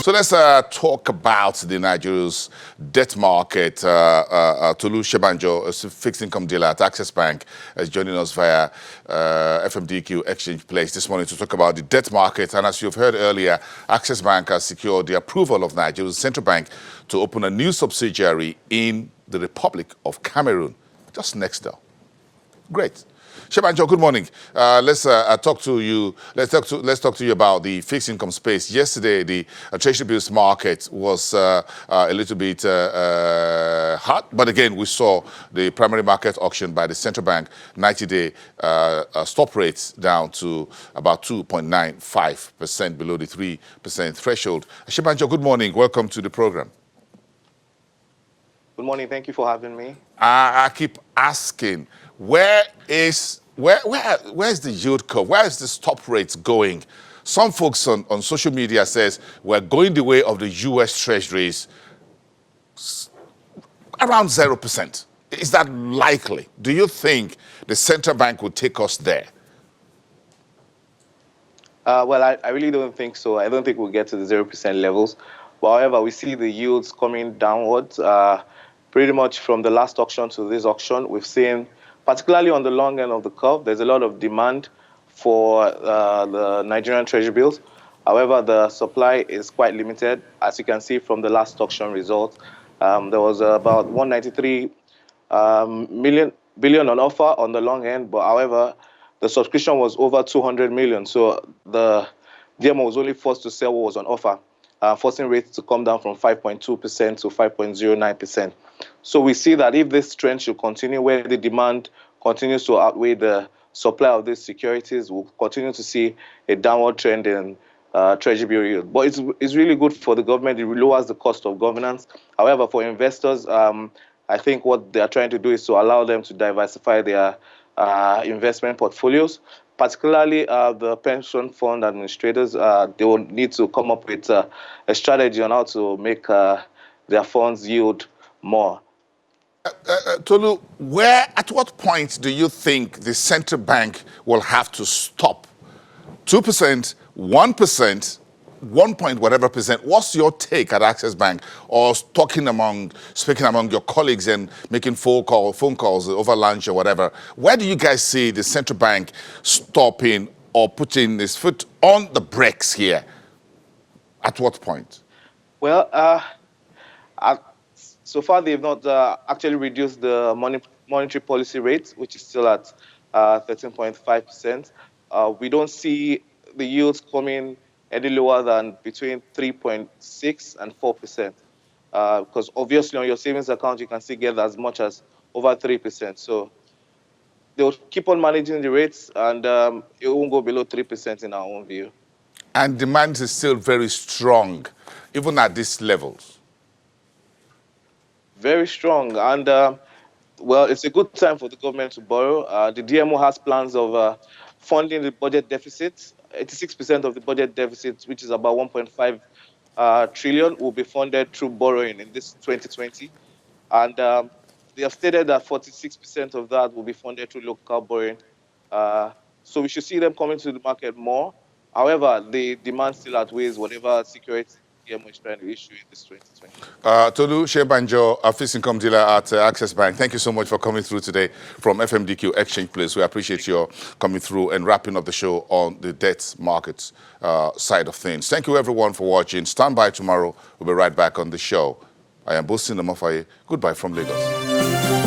So let's talk about the Nigeria's debt market. Tolu Shebanjo, a fixed income dealer at Access Bank, is joining us via FMDQ Exchange Place this morning to talk about the debt market. And as you've heard earlier, Access Bank has secured the approval of Nigeria's central bank to open a new subsidiary in the Republic of Cameroon, just next door. Great. Shebanjo, good morning. Let's talk to you. Let's talk to you about the fixed income space. Yesterday, the treasury bills market was a little bit hot, but again, we saw the primary market auction by the central bank 90-day stop rates down to about 2.95%, below the 3% threshold. Shebanjo, good morning. Welcome to the program. Good morning. Thank you for having me. I keep asking, where's the yield curve? Where is the stop rates going? Some folks on social media says we're going the way of the U.S. Treasuries, around 0%. Is that likely? Do you think the central bank will take us there? Well, I really don't think so. I don't think we'll get to the 0% levels. But however, we see the yields coming downwards. Pretty much from the last auction to this auction, we've seen, particularly on the long end of the curve, there's a lot of demand for the Nigerian treasury bills. However, the supply is quite limited. As you can see from the last auction results, there was about 193 billion on offer on the long end, but however, the subscription was over 200 million. So the DMO was only forced to sell what was on offer, forcing rates to come down from 5.2% to 5.09%. So we see that if this trend should continue, where the demand continues to outweigh the supply of these securities, we'll continue to see a downward trend in treasury bill yield. But it's really good for the government. It lowers the cost of governance. However, for investors, I think what they are trying to do is to allow them to diversify their investment portfolios. Particularly the pension fund administrators, they will need to come up with a strategy on how to make their funds yield more. Tolu, at what point do you think the central bank will have to stop? 2%, 1%, 1 point whatever percent. What's your take at Access Bank, or speaking among your colleagues and making phone calls over lunch or whatever? Where do you guys see the central bank stopping or putting its foot on the brakes here? At what point? Well, so far they've not actually reduced the monetary policy rate, which is still at 13.5%. We don't see the yields coming any lower than between 3.6 and 4%. Because obviously on your savings account, you can still get as much as over 3%. So they'll keep on managing the rates, and it won't go below 3% in our own view. And demand is still very strong, even at these levels. Very strong. And, well, it's a good time for the government to borrow. The DMO has plans of funding the budget deficit. 86% of the budget deficit, which is about 1.5 trillion, will be funded through borrowing in this 2020. And they have stated that 46% of that will be funded through local borrowing. So we should see them coming to the market more. However, the demand still outweighs whatever security DMO is trying to issue in this 2020. Tolu Shebanjo, a fixed income dealer at Access Bank, thank you so much for coming through today from FMDQ Exchange Place. We appreciate your coming through and wrapping up the show on the debt markets side of things. Thank you, everyone, for watching. Stand by tomorrow. We'll be right back on the show. I am Bosin Namofaye. Goodbye from Lagos.